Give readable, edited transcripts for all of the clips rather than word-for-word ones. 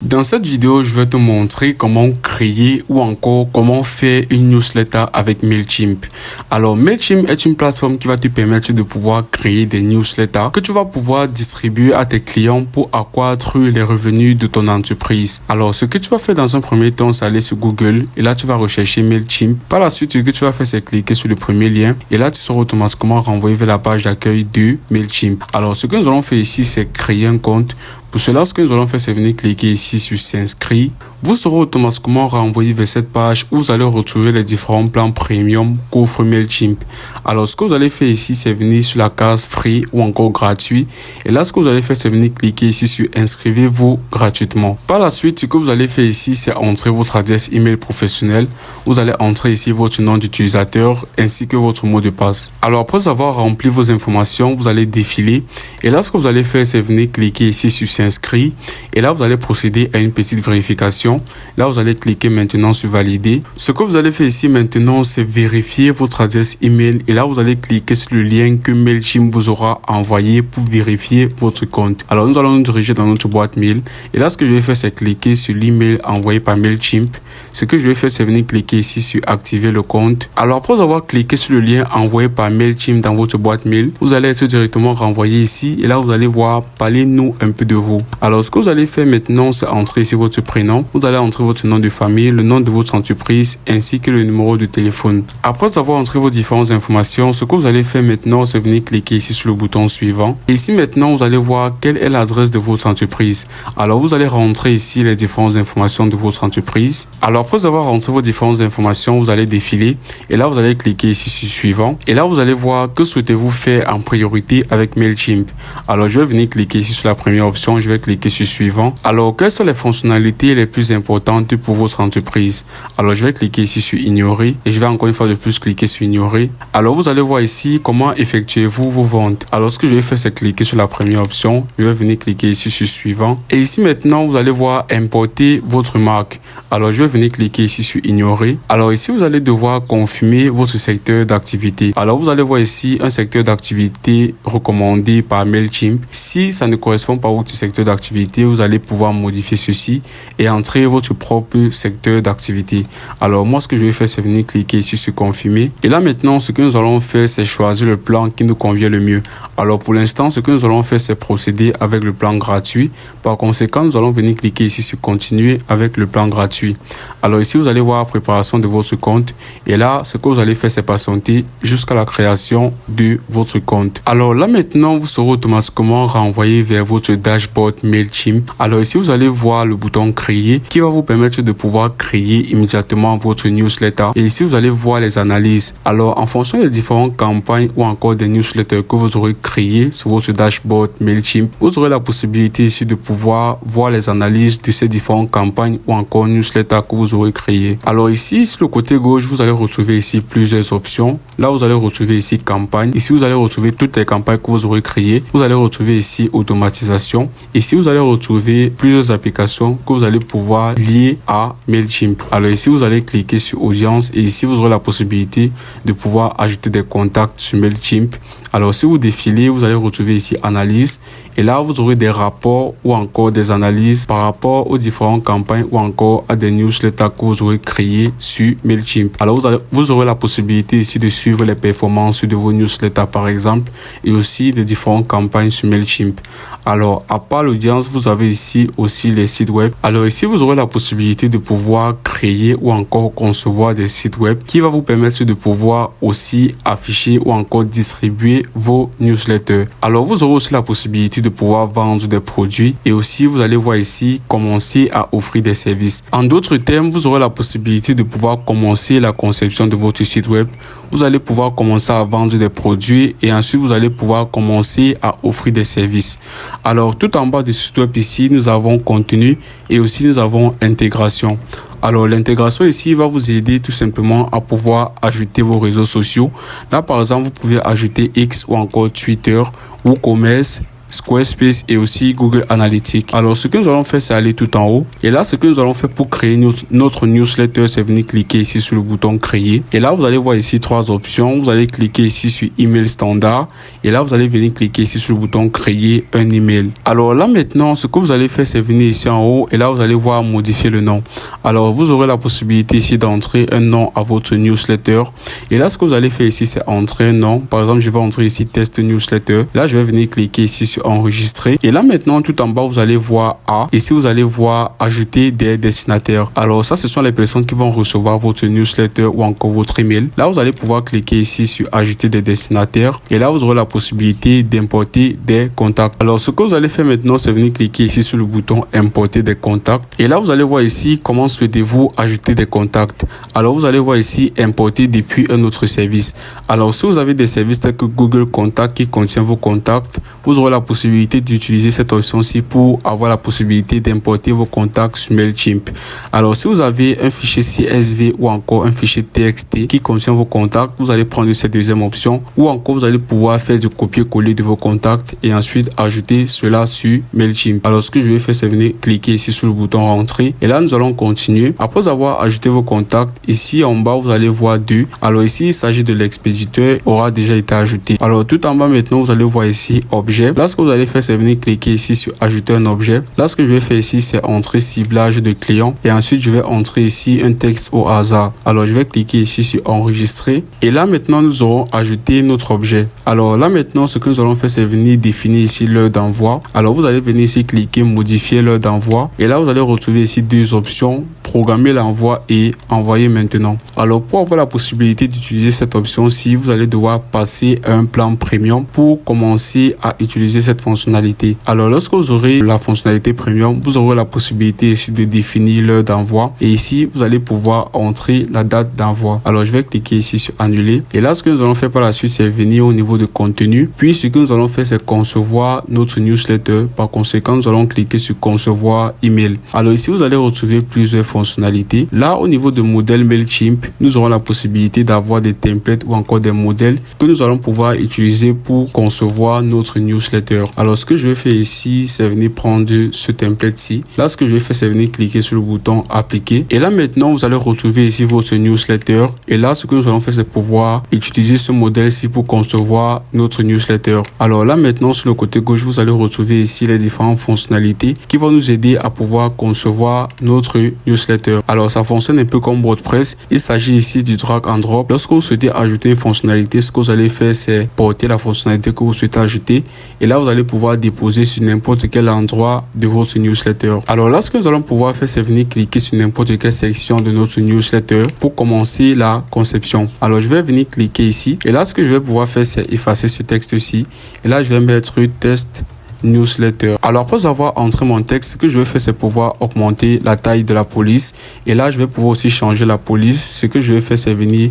Dans cette vidéo, je vais te montrer comment créer ou encore comment faire une newsletter avec Mailchimp. Alors, Mailchimp est une plateforme qui va te permettre de pouvoir créer des newsletters que tu vas pouvoir distribuer à tes clients pour accroître les revenus de ton entreprise. Alors, ce que tu vas faire dans un premier temps, c'est aller sur Google et là, tu vas rechercher Mailchimp. Par la suite, ce que tu vas faire, c'est cliquer sur le premier lien et là, tu seras automatiquement renvoyé vers la page d'accueil de Mailchimp. Alors, ce que nous allons faire ici, c'est créer un compte. Pour cela, ce que nous allons faire, c'est venir cliquer ici sur s'inscrire. Vous serez automatiquement renvoyé vers cette page où vous allez retrouver les différents plans premium qu'offre Mailchimp. Alors, ce que vous allez faire ici, c'est venir sur la case free ou encore gratuit. Et là, ce que vous allez faire, c'est venir cliquer ici sur inscrivez-vous gratuitement. Par la suite, ce que vous allez faire ici, c'est entrer votre adresse email professionnelle. Vous allez entrer ici votre nom d'utilisateur ainsi que votre mot de passe. Alors, après avoir rempli vos informations, vous allez défiler. Et là, ce que vous allez faire, c'est venir cliquer ici sur s'inscrire. Et là, vous allez procéder à une petite vérification. Là, vous allez cliquer maintenant sur valider. Ce que vous allez faire ici maintenant, c'est vérifier votre adresse email. Et là, vous allez cliquer sur le lien que Mailchimp vous aura envoyé pour vérifier votre compte. Alors, nous allons nous diriger dans notre boîte mail. Et là, ce que je vais faire, c'est cliquer sur l'email envoyé par Mailchimp. Ce que je vais faire, c'est venir cliquer ici sur activer le compte. Alors, après avoir cliqué sur le lien envoyé par Mailchimp dans votre boîte mail, vous allez être directement renvoyé ici. Et là, vous allez voir, parlez-nous un peu de vous. Alors, ce que vous allez faire maintenant, c'est entrer ici votre prénom. Vous allez entrer votre nom de famille, le nom de votre entreprise, ainsi que le numéro de téléphone. Après avoir entré vos différentes informations, ce que vous allez faire maintenant, c'est venir cliquer ici sur le bouton suivant. Et ici maintenant, vous allez voir quelle est l'adresse de votre entreprise. Alors, vous allez rentrer ici les différentes informations de votre entreprise. Alors, après avoir rentré vos différentes informations, vous allez défiler. Et là, vous allez cliquer ici sur suivant. Et là, vous allez voir que souhaitez-vous faire en priorité avec Mailchimp. Alors, je vais venir cliquer ici sur la première option. Je vais cliquer sur suivant. Alors, quelles sont les fonctionnalités les plus importantes pour votre entreprise? Alors, je vais cliquer ici sur ignorer et je vais encore une fois de plus cliquer sur ignorer. Alors, vous allez voir ici comment effectuez-vous vos ventes. Alors, ce que je vais faire, c'est cliquer sur la première option. Je vais venir cliquer ici sur suivant. Et ici, maintenant, vous allez voir importer votre marque. Alors, je vais venir cliquer ici sur ignorer. Alors, ici, vous allez devoir confirmer votre secteur d'activité. Alors, vous allez voir ici un secteur d'activité recommandé par Mailchimp. Si ça ne correspond pas à votre secteur d'activité, vous allez pouvoir modifier ceci et entrer votre propre secteur d'activité. Alors, moi, ce que je vais faire, c'est venir cliquer ici sur confirmer. Et là, maintenant, ce que nous allons faire, c'est choisir le plan qui nous convient le mieux. Alors, pour l'instant, ce que nous allons faire, c'est procéder avec le plan gratuit. Par conséquent, nous allons venir cliquer ici sur continuer avec le plan gratuit. Alors, ici, vous allez voir préparation de votre compte. Et là, ce que vous allez faire, c'est patienter jusqu'à la création de votre compte. Alors, là, maintenant, vous serez automatiquement renvoyé vers votre dashboard Mailchimp. Alors, ici, vous allez voir le bouton créer qui va vous permettre de pouvoir créer immédiatement votre newsletter. Et ici, vous allez voir les analyses. Alors, en fonction des différentes campagnes ou encore des newsletters que vous aurez créées sur votre dashboard Mailchimp, vous aurez la possibilité ici de pouvoir voir les analyses de ces différentes campagnes ou encore newsletters que vous aurez créées. Alors ici, sur le côté gauche, vous allez retrouver ici plusieurs options. Là, vous allez retrouver ici campagne. Ici, vous allez retrouver toutes les campagnes que vous aurez créées. Vous allez retrouver ici automatisation. Ici, vous allez retrouver plusieurs applications que vous allez pouvoir lier à Mailchimp. Alors ici, vous allez cliquer sur audience et ici, vous aurez la possibilité de pouvoir ajouter des contacts sur Mailchimp. Alors, si vous défilez, vous allez retrouver ici analyse et là, vous aurez des rapports ou encore des analyses par rapport aux différentes campagnes ou encore à des newsletters que vous aurez créés sur Mailchimp. Alors, vous aurez la possibilité ici de suivre les performances de vos newsletters par exemple et aussi des différentes campagnes sur Mailchimp. Alors, à part l'audience, vous avez ici aussi les sites web. Alors ici, vous aurez la possibilité de pouvoir créer ou encore concevoir des sites web qui va vous permettre de pouvoir aussi afficher ou encore distribuer vos newsletters. Alors, vous aurez aussi la possibilité de pouvoir vendre des produits et aussi, vous allez voir ici, commencer à offrir des services. En d'autres termes, vous aurez la possibilité de pouvoir commencer la conception de votre site web. Vous allez pouvoir commencer à vendre des produits et ensuite, vous allez pouvoir commencer à offrir des services. Alors, tout en bas du site web ici, nous avons contenu et aussi nous avons intégration. Alors, l'intégration ici va vous aider tout simplement à pouvoir ajouter vos réseaux sociaux. Là, par exemple, vous pouvez ajouter X ou encore Twitter, WooCommerce Squarespace et aussi Google Analytics. Alors, ce que nous allons faire, c'est aller tout en haut. Et là, ce que nous allons faire pour créer notre newsletter, c'est venir cliquer ici sur le bouton créer. Et là, vous allez voir ici 3 options. Vous allez cliquer ici sur email standard. Et là, vous allez venir cliquer ici sur le bouton créer un email. Alors là, maintenant, ce que vous allez faire, c'est venir ici en haut. Et là, vous allez voir modifier le nom. Alors, vous aurez la possibilité ici d'entrer un nom à votre newsletter. Et là, ce que vous allez faire ici, c'est entrer un nom. Par exemple, je vais entrer ici test newsletter. Là, je vais venir cliquer ici sur enregistrer. Et là, maintenant, tout en bas, vous allez voir A. Ici, vous allez voir ajouter des destinataires. Alors, ça, ce sont les personnes qui vont recevoir votre newsletter ou encore votre email. Là, vous allez pouvoir cliquer ici sur ajouter des destinataires. Et là, vous aurez la possibilité d'importer des contacts. Alors, ce que vous allez faire maintenant, c'est venir cliquer ici sur le bouton importer des contacts. Et là, vous allez voir ici comment souhaitez-vous ajouter des contacts. Alors, vous allez voir ici importer depuis un autre service. Alors, si vous avez des services tels que Google Contact qui contient vos contacts, vous aurez la possibilité d'utiliser cette option-ci pour avoir la possibilité d'importer vos contacts sur MailChimp. Alors, si vous avez un fichier CSV ou encore un fichier TXT qui contient vos contacts, vous allez prendre cette deuxième option ou encore vous allez pouvoir faire du copier-coller de vos contacts et ensuite ajouter cela sur MailChimp. Alors, ce que je vais faire, c'est venir cliquer ici sur le bouton rentrer et là, nous allons continuer. Après avoir ajouté vos contacts, ici en bas, vous allez voir 2. Alors, ici, il s'agit de l'expéditeur aura déjà été ajouté. Alors, tout en bas, maintenant, vous allez voir ici objet. Là, ce que vous allez faire, c'est venir cliquer ici sur ajouter un objet. Là, ce que je vais faire ici, c'est entrer ciblage de client et ensuite, je vais entrer ici un texte au hasard. Alors, je vais cliquer ici sur enregistrer et là, maintenant, nous aurons ajouté notre objet. Alors, là, maintenant, ce que nous allons faire, c'est venir définir ici l'heure d'envoi. Alors, vous allez venir ici cliquer modifier l'heure d'envoi et là, vous allez retrouver ici 2 options, programmer l'envoi et envoyer maintenant. Alors, pour avoir la possibilité d'utiliser cette option-ci, vous allez devoir passer un plan premium pour commencer à utiliser cette fonctionnalité. Alors, lorsque vous aurez la fonctionnalité premium, vous aurez la possibilité ici de définir l'heure d'envoi et ici, vous allez pouvoir entrer la date d'envoi. Alors, je vais cliquer ici sur annuler et là, ce que nous allons faire par la suite, c'est venir au niveau de contenu. Puis, ce que nous allons faire, c'est concevoir notre newsletter. Par conséquent, nous allons cliquer sur concevoir email. Alors, ici, vous allez retrouver plusieurs fonctionnalités. Là, au niveau de modèle MailChimp, nous aurons la possibilité d'avoir des templates ou encore des modèles que nous allons pouvoir utiliser pour concevoir notre newsletter. Alors, ce que je vais faire ici, c'est venir prendre ce template-ci. Là, ce que je vais faire, c'est venir cliquer sur le bouton appliquer. Et là, maintenant, vous allez retrouver ici votre newsletter. Et là, ce que nous allons faire, c'est pouvoir utiliser ce modèle-ci pour concevoir notre newsletter. Alors là, maintenant, sur le côté gauche, vous allez retrouver ici les différentes fonctionnalités qui vont nous aider à pouvoir concevoir notre newsletter. Alors, ça fonctionne un peu comme WordPress. Il s'agit ici du drag and drop. Lorsque vous souhaitez ajouter une fonctionnalité, ce que vous allez faire, c'est porter la fonctionnalité que vous souhaitez ajouter. Et là, vous allez pouvoir déposer sur n'importe quel endroit de votre newsletter. Alors là, ce que nous allons pouvoir faire, c'est venir cliquer sur n'importe quelle section de notre newsletter pour commencer la conception. Alors, je vais venir cliquer ici. Et là, ce que je vais pouvoir faire, c'est effacer ce texte-ci. Et là, je vais mettre test newsletter. Alors, après avoir entré mon texte, ce que je vais faire, c'est pouvoir augmenter la taille de la police. Et là, je vais pouvoir aussi changer la police. Ce que je vais faire, c'est venir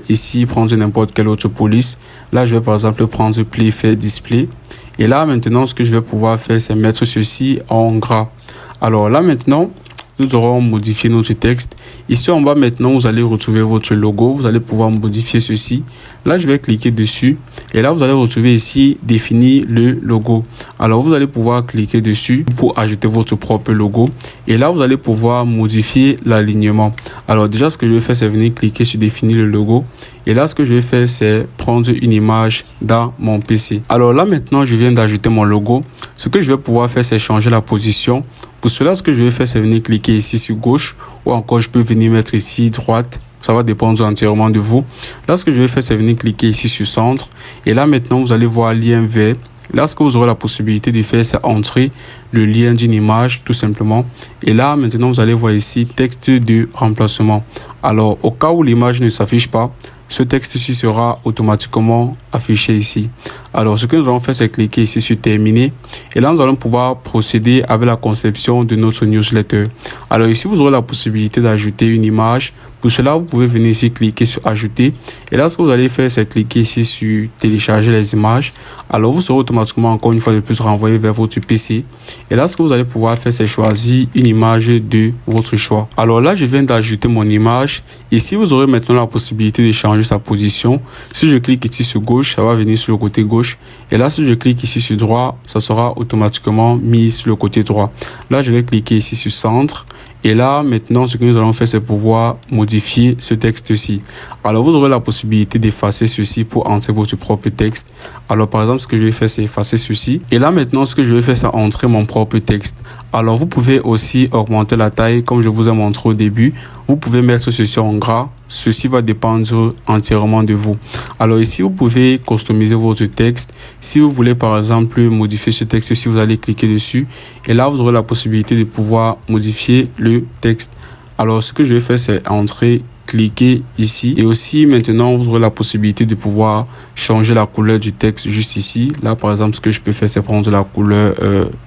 ici prendre n'importe quelle autre police. Là, je vais par exemple prendre Playfair Display. Et là, maintenant, ce que je vais pouvoir faire, c'est mettre ceci en gras. Alors là, maintenant, nous aurons modifié notre texte. Ici en bas, maintenant, vous allez retrouver votre logo. Vous allez pouvoir modifier ceci. Là, je vais cliquer dessus. Et là, vous allez retrouver ici, définir le logo. Alors, vous allez pouvoir cliquer dessus pour ajouter votre propre logo. Et là, vous allez pouvoir modifier l'alignement. Alors, déjà, ce que je vais faire, c'est venir cliquer sur définir le logo. Et là, ce que je vais faire, c'est prendre une image dans mon PC. Alors là, maintenant, je viens d'ajouter mon logo. Ce que je vais pouvoir faire, c'est changer la position. Pour cela, ce que je vais faire, c'est venir cliquer ici sur gauche ou encore je peux venir mettre ici droite. Ça va dépendre entièrement de vous. Là, ce que je vais faire, c'est venir cliquer ici sur centre. Et là, maintenant, vous allez voir lien vers. Là, ce que vous aurez la possibilité de faire, c'est entrer le lien d'une image, tout simplement. Et là, maintenant, vous allez voir ici texte de remplacement. Alors, au cas où l'image ne s'affiche pas, ce texte-ci sera automatiquement affiché ici. Alors, ce que nous allons faire, c'est cliquer ici sur terminer. Et là, nous allons pouvoir procéder avec la conception de notre newsletter. Alors ici, vous aurez la possibilité d'ajouter une image. Pour cela, vous pouvez venir ici cliquer sur ajouter. Et là, ce que vous allez faire, c'est cliquer ici sur télécharger les images. Alors, vous serez automatiquement encore une fois de plus renvoyé vers votre PC. Et là, ce que vous allez pouvoir faire, c'est choisir une image de votre choix. Alors là, je viens d'ajouter mon image. Ici, vous aurez maintenant la possibilité de changer sa position. Si je clique ici sur gauche, ça va venir sur le côté gauche. Et là, si je clique ici sur droit, ça sera automatiquement mis sur le côté droit. Là, je vais cliquer ici sur centre. Et là, maintenant, ce que nous allons faire, c'est pouvoir modifier ce texte-ci. Alors, vous aurez la possibilité d'effacer ceci pour entrer votre propre texte. Alors, par exemple, ce que je vais faire, c'est effacer ceci. Et là, maintenant, ce que je vais faire, c'est entrer mon propre texte. Alors, vous pouvez aussi augmenter la taille, comme je vous ai montré au début. Vous pouvez mettre ceci en gras. Ceci va dépendre entièrement de vous. Alors ici, vous pouvez customiser votre texte. Si vous voulez, par exemple, modifier ce texte-ci, vous allez cliquer dessus. Et là, vous aurez la possibilité de pouvoir modifier le texte. Alors, ce que je vais faire, c'est entrer, cliquer ici. Et aussi, maintenant, vous aurez la possibilité de pouvoir changer la couleur du texte juste ici. Là, par exemple, ce que je peux faire, c'est prendre la couleur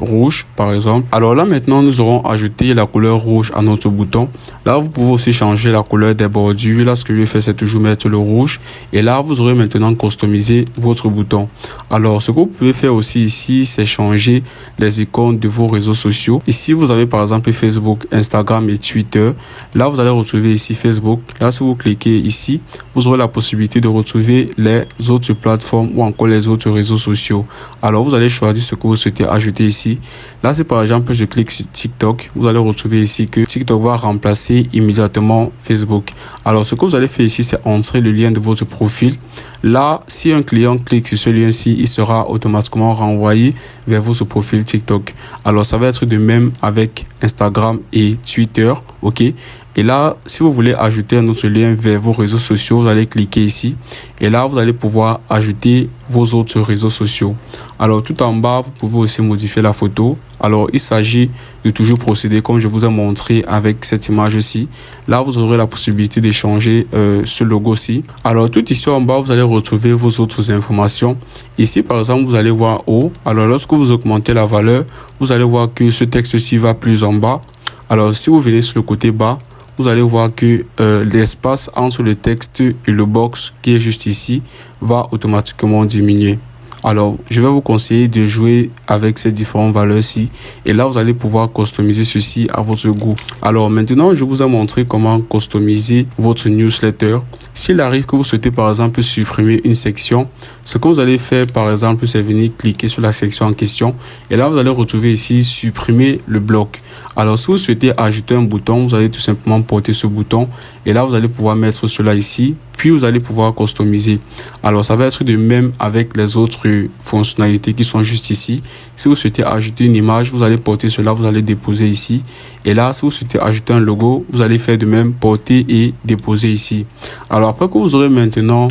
rouge, par exemple. Alors là, maintenant, nous aurons ajouté la couleur rouge à notre bouton. Là, vous pouvez aussi changer la couleur des bordures. Là, ce que je vais faire, c'est toujours mettre le rouge. Et là, vous aurez maintenant customisé votre bouton. Alors, ce que vous pouvez faire aussi ici, c'est changer les icônes de vos réseaux sociaux. Ici, vous avez par exemple Facebook, Instagram et Twitter. Là, vous allez retrouver ici Facebook. Là, si vous cliquez ici, vous aurez la possibilité de retrouver les autres plateformes ou encore les autres réseaux sociaux. Alors, vous allez choisir ce que vous souhaitez ajouter ici. Là, si par exemple, je clique sur TikTok, vous allez retrouver ici que TikTok va remplacer immédiatement Facebook. Alors, ce que vous allez faire ici, c'est entrer le lien de votre profil. Là, si un client clique sur ce lien-ci, il sera automatiquement renvoyé vers votre profil TikTok. Alors, ça va être de même avec Instagram et Twitter, ok? Et là, si vous voulez ajouter un autre lien vers vos réseaux sociaux, vous allez cliquer ici. Et là, vous allez pouvoir ajouter vos autres réseaux sociaux. Alors, tout en bas, vous pouvez aussi modifier la photo. Alors, il s'agit de toujours procéder comme je vous ai montré avec cette image-ci. Là, vous aurez la possibilité de changer ce logo-ci. Alors, tout ici en bas, vous allez retrouver vos autres informations. Ici, par exemple, vous allez voir haut. Alors, lorsque vous augmentez la valeur, vous allez voir que ce texte-ci va plus en bas. Alors, si vous venez sur le côté bas, vous allez voir que l'espace entre le texte et le box qui est juste ici va automatiquement diminuer. Alors, je vais vous conseiller de jouer avec ces différentes valeurs-ci. Et là, vous allez pouvoir customiser ceci à votre goût. Alors, maintenant, je vous ai montré comment customiser votre newsletter. S'il arrive que vous souhaitez, par exemple, supprimer une section, ce que vous allez faire, par exemple, c'est venir cliquer sur la section en question. Et là, vous allez retrouver ici, supprimer le bloc. Alors, si vous souhaitez ajouter un bouton, vous allez tout simplement porter ce bouton. Et là, vous allez pouvoir mettre cela ici. Puis, vous allez pouvoir customiser. Alors, ça va être de même avec les autres fonctionnalités qui sont juste ici. Si vous souhaitez ajouter une image, vous allez porter cela, vous allez déposer ici. Et là, si vous souhaitez ajouter un logo, vous allez faire de même, porter et déposer ici. Alors, après que vous aurez maintenant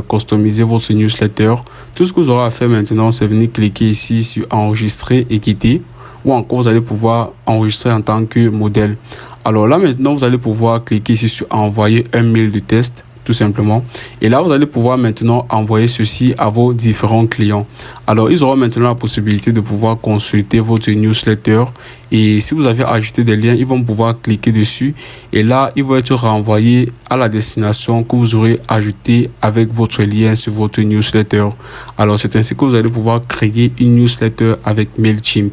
customisé votre newsletter, tout ce que vous aurez à faire maintenant, c'est venir cliquer ici sur enregistrer et quitter. Ou encore, vous allez pouvoir enregistrer en tant que modèle. Alors là, maintenant, vous allez pouvoir cliquer ici sur envoyer un mail de test, tout simplement. Et là, vous allez pouvoir maintenant envoyer ceci à vos différents clients. Alors, ils auront maintenant la possibilité de pouvoir consulter votre newsletter. Et si vous avez ajouté des liens, ils vont pouvoir cliquer dessus. Et là, ils vont être renvoyés à la destination que vous aurez ajouté avec votre lien sur votre newsletter. Alors, c'est ainsi que vous allez pouvoir créer une newsletter avec MailChimp.